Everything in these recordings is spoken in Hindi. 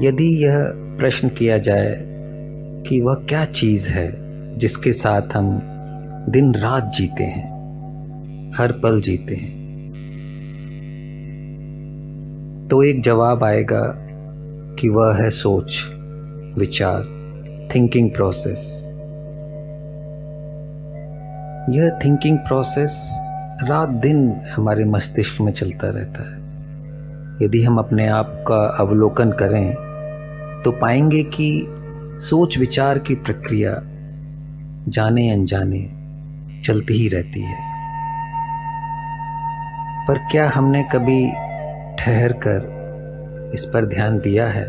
यदि यह प्रश्न किया जाए कि वह क्या चीज़ है जिसके साथ हम दिन रात जीते हैं, हर पल जीते हैं, तो एक जवाब आएगा कि वह है सोच, विचार, थिंकिंग प्रोसेस। यह थिंकिंग प्रोसेस रात दिन हमारे मस्तिष्क में चलता रहता है। यदि हम अपने आप का अवलोकन करें तो पाएंगे कि सोच विचार की प्रक्रिया जाने अनजाने चलती ही रहती है। पर क्या हमने कभी ठहर कर इस पर ध्यान दिया है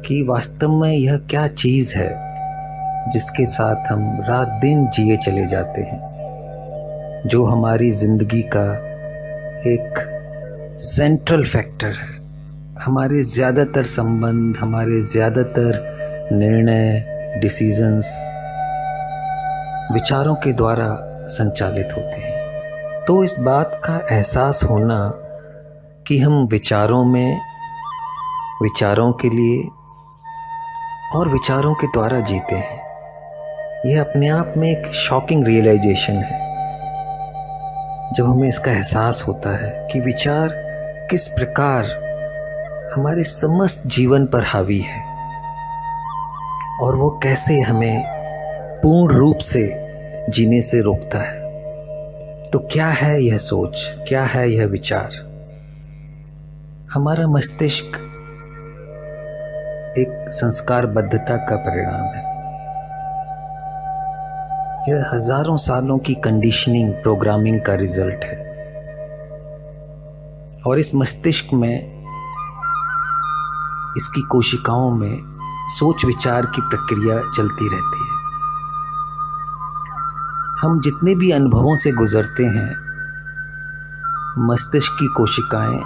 कि वास्तव में यह क्या चीज़ है जिसके साथ हम रात दिन जिए चले जाते हैं, जो हमारी जिंदगी का एक सेंट्रल फैक्टर है। हमारे ज़्यादातर संबंध, हमारे ज़्यादातर निर्णय, डिसीजंस विचारों के द्वारा संचालित होते हैं। तो इस बात का एहसास होना कि हम विचारों में, विचारों के लिए और विचारों के द्वारा जीते हैं, यह अपने आप में एक शॉकिंग रियलाइजेशन है। जब हमें इसका एहसास होता है कि विचार किस प्रकार हमारे समस्त जीवन पर हावी है और वो कैसे हमें पूर्ण रूप से जीने से रोकता है। तो क्या है यह सोच, क्या है यह विचार? हमारा मस्तिष्क एक संस्कारबद्धता का परिणाम है। यह हजारों सालों की कंडीशनिंग, प्रोग्रामिंग का रिजल्ट है। और इस मस्तिष्क में, इसकी कोशिकाओं में सोच विचार की प्रक्रिया चलती रहती है। हम जितने भी अनुभवों से गुजरते हैं, मस्तिष्क की कोशिकाएं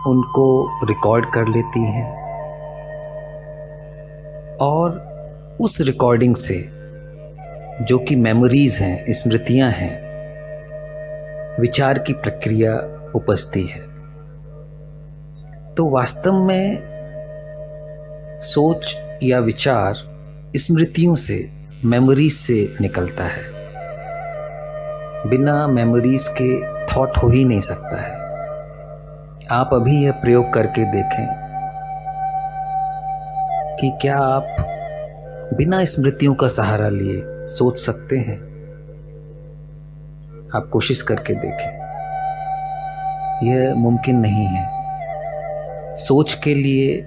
उनको रिकॉर्ड कर लेती हैं और उस रिकॉर्डिंग से, जो कि मेमोरीज हैं, स्मृतियां हैं, विचार की प्रक्रिया उपजती है। तो वास्तव में सोच या विचार स्मृतियों से, मेमोरीज से निकलता है। बिना मेमोरीज के थॉट हो ही नहीं सकता है। आप अभी यह प्रयोग करके देखें कि क्या आप बिना स्मृतियों का सहारा लिए सोच सकते हैं। आप कोशिश करके देखें, यह मुमकिन नहीं है। सोच के लिए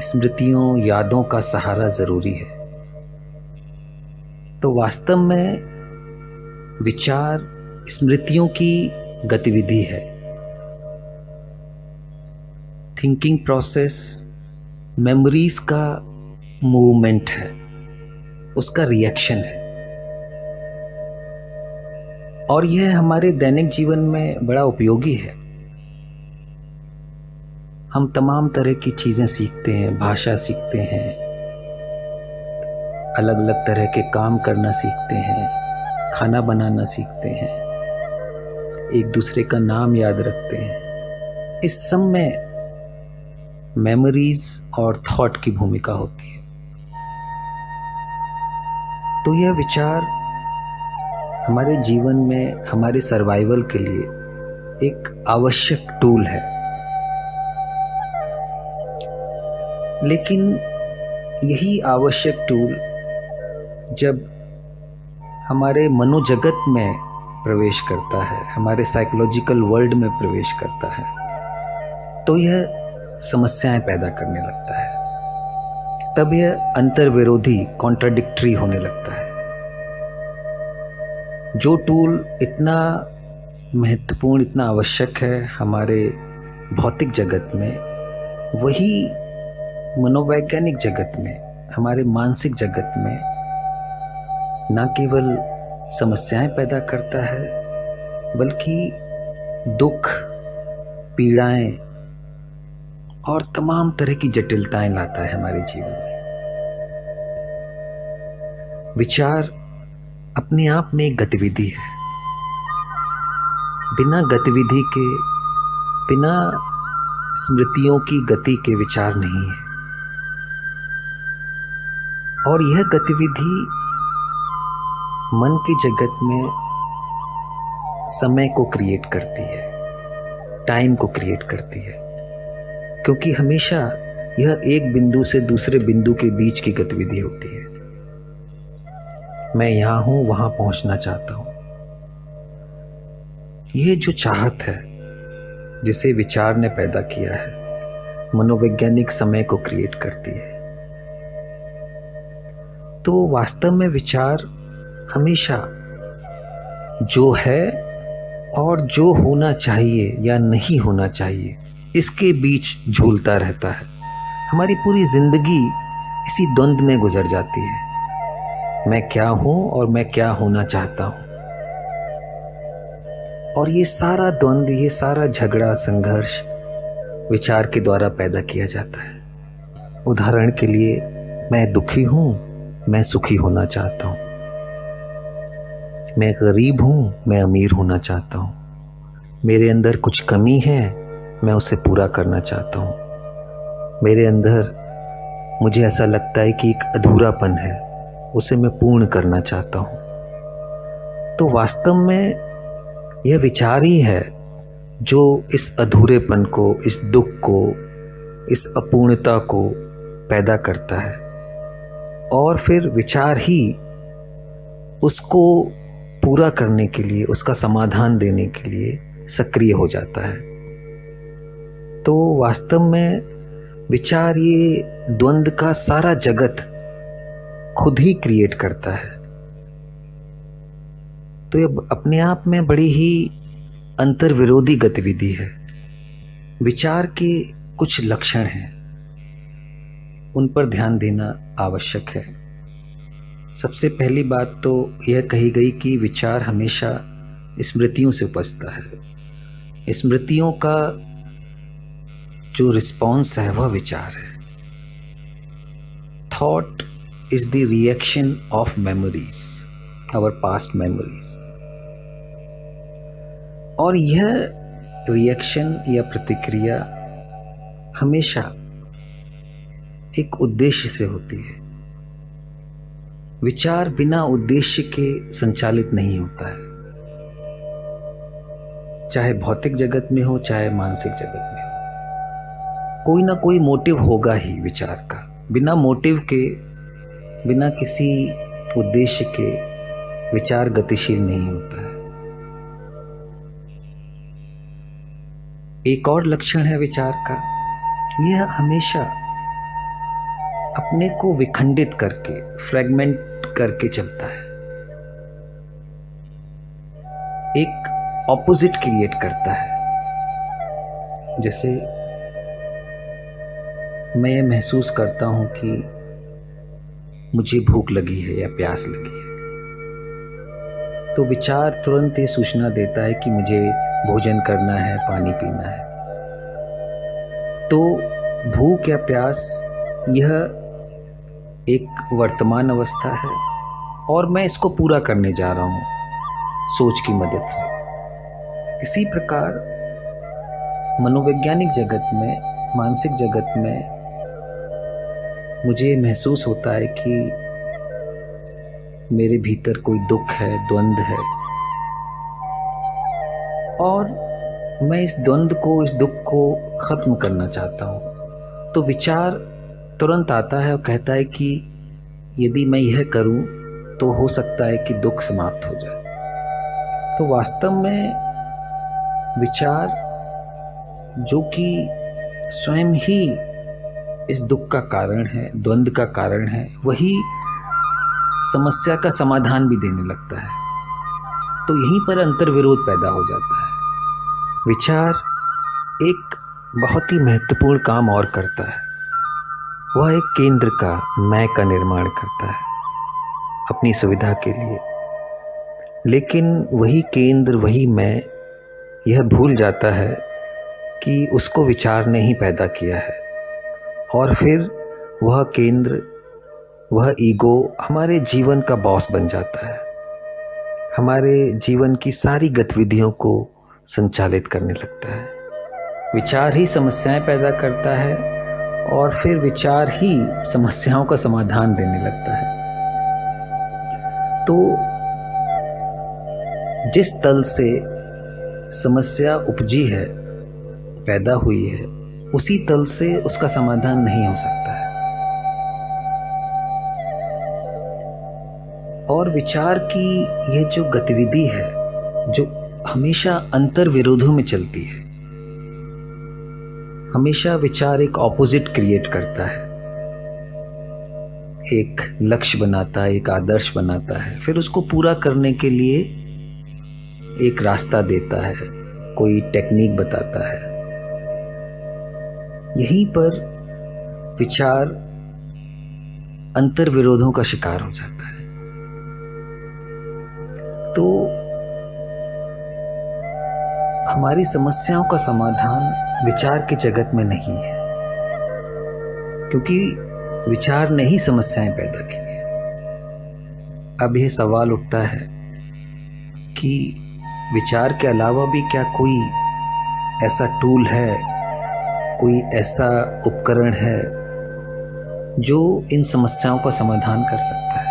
स्मृतियों, यादों का सहारा जरूरी है। तो वास्तव में विचार स्मृतियों की गतिविधि है। थिंकिंग प्रोसेस मेमोरीज का मूवमेंट है, उसका रिएक्शन है। और यह हमारे दैनिक जीवन में बड़ा उपयोगी है। हम तमाम तरह की चीज़ें सीखते हैं, भाषा सीखते हैं, अलग अलग तरह के काम करना सीखते हैं, खाना बनाना सीखते हैं, एक दूसरे का नाम याद रखते हैं। इस सब में मेमोरीज और थॉट की भूमिका होती है। तो यह विचार हमारे जीवन में, हमारे सर्वाइवल के लिए एक आवश्यक टूल है। लेकिन यही आवश्यक टूल जब हमारे मनोजगत में प्रवेश करता है, हमारे साइकोलॉजिकल वर्ल्ड में प्रवेश करता है, तो यह समस्याएं पैदा करने लगता है। तब यह अंतर्विरोधी, कॉन्ट्राडिक्टरी होने लगता है। जो टूल इतना महत्वपूर्ण, इतना आवश्यक है हमारे भौतिक जगत में, वही मनोवैज्ञानिक जगत में, हमारे मानसिक जगत में न केवल समस्याएं पैदा करता है, बल्कि दुख, पीड़ाएं और तमाम तरह की जटिलताएं लाता है हमारे जीवन में। विचार अपने आप में एक गतिविधि है। बिना गतिविधि के, बिना स्मृतियों की गति के विचार नहीं है। और यह गतिविधि मन के जगत में समय को क्रिएट करती है, टाइम को क्रिएट करती है, क्योंकि हमेशा यह एक बिंदु से दूसरे बिंदु के बीच की गतिविधि होती है। मैं यहां हूं, वहां पहुंचना चाहता हूं। यह जो चाहत है जिसे विचार ने पैदा किया है, मनोवैज्ञानिक समय को क्रिएट करती है। तो वास्तव में विचार हमेशा जो है और जो होना चाहिए या नहीं होना चाहिए इसके बीच झूलता रहता है। हमारी पूरी जिंदगी इसी द्वंद में गुजर जाती है, मैं क्या हूं और मैं क्या होना चाहता हूं। और ये सारा द्वंद, ये सारा झगड़ा, संघर्ष विचार के द्वारा पैदा किया जाता है। उदाहरण के लिए, मैं दुखी हूं, मैं सुखी होना चाहता हूं। मैं गरीब हूं, मैं अमीर होना चाहता हूं। मेरे अंदर कुछ कमी है, मैं उसे पूरा करना चाहता हूं। मेरे अंदर मुझे ऐसा लगता है कि एक अधूरापन है, उसे मैं पूर्ण करना चाहता हूं। तो वास्तव में यह विचार ही है जो इस अधूरेपन को, इस दुख को, इस अपूर्णता को पैदा करता है। और फिर विचार ही उसको पूरा करने के लिए, उसका समाधान देने के लिए सक्रिय हो जाता है। तो वास्तव में विचार ये द्वंद का सारा जगत खुद ही क्रिएट करता है। तो ये अपने आप में बड़ी ही अंतर्विरोधी गतिविधि है। विचार के कुछ लक्षण हैं, उन पर ध्यान देना आवश्यक है। सबसे पहली बात तो यह कही गई कि विचार हमेशा स्मृतियों से उपजता है। स्मृतियों का जो रिस्पॉन्स है वह विचार है। Thought is the reaction of memories, our past memories. और यह रिएक्शन या प्रतिक्रिया हमेशा एक उद्देश्य से होती है। विचार बिना उद्देश्य के संचालित नहीं होता है, चाहे भौतिक जगत में हो, चाहे मानसिक जगत में हो। कोई ना कोई मोटिव होगा ही विचार का। बिना मोटिव के, बिना किसी उद्देश्य के विचार गतिशील नहीं होता है। एक और लक्षण है विचार का, यह हमेशा अपने को विखंडित करके, फ्रैगमेंट करके चलता है। एक ऑपोजिट क्रिएट करता है। जैसे मैं ये महसूस करता हूं कि मुझे भूख लगी है या प्यास लगी है, तो विचार तुरंत ये सूचना देता है कि मुझे भोजन करना है, पानी पीना है। तो भूख या प्यास यह एक वर्तमान अवस्था है और मैं इसको पूरा करने जा रहा हूं सोच की मदद से। इसी प्रकार मनोवैज्ञानिक जगत में, मानसिक जगत में मुझे महसूस होता है कि मेरे भीतर कोई दुख है, द्वंद है, और मैं इस द्वंद को, इस दुख को खत्म करना चाहता हूं। तो विचार तुरंत आता है और कहता है कि यदि मैं यह करूं तो हो सकता है कि दुख समाप्त हो जाए। तो वास्तव में विचार, जो कि स्वयं ही इस दुख का कारण है, द्वंद का कारण है, वही समस्या का समाधान भी देने लगता है। तो यहीं पर अंतर्विरोध पैदा हो जाता है। विचार एक बहुत ही महत्वपूर्ण काम और करता है, वह एक केंद्र का, मैं का निर्माण करता है अपनी सुविधा के लिए। लेकिन वही केंद्र, वही मैं, यह भूल जाता है कि उसको विचार ने ही पैदा किया है। और फिर वह केंद्र, वह ईगो हमारे जीवन का बॉस बन जाता है, हमारे जीवन की सारी गतिविधियों को संचालित करने लगता है। विचार ही समस्याएं पैदा करता है और फिर विचार ही समस्याओं का समाधान देने लगता है। तो जिस तल से समस्या उपजी है, पैदा हुई है, उसी तल से उसका समाधान नहीं हो सकता है। और विचार की यह जो गतिविधि है, जो हमेशा अंतर विरोधों में चलती है, हमेशा विचार एक ऑपोजिट क्रिएट करता है, एक लक्ष्य बनाता है, एक आदर्श बनाता है, फिर उसको पूरा करने के लिए एक रास्ता देता है, कोई टेक्निक बताता है। यहीं पर विचार अंतर विरोधों का शिकार हो जाता है। तो हमारी समस्याओं का समाधान विचार के जगत में नहीं है, क्योंकि विचार ने ही समस्याएं पैदा की हैं। अब यह सवाल उठता है कि विचार के अलावा भी क्या कोई ऐसा टूल है, कोई ऐसा उपकरण है जो इन समस्याओं का समाधान कर सकता है।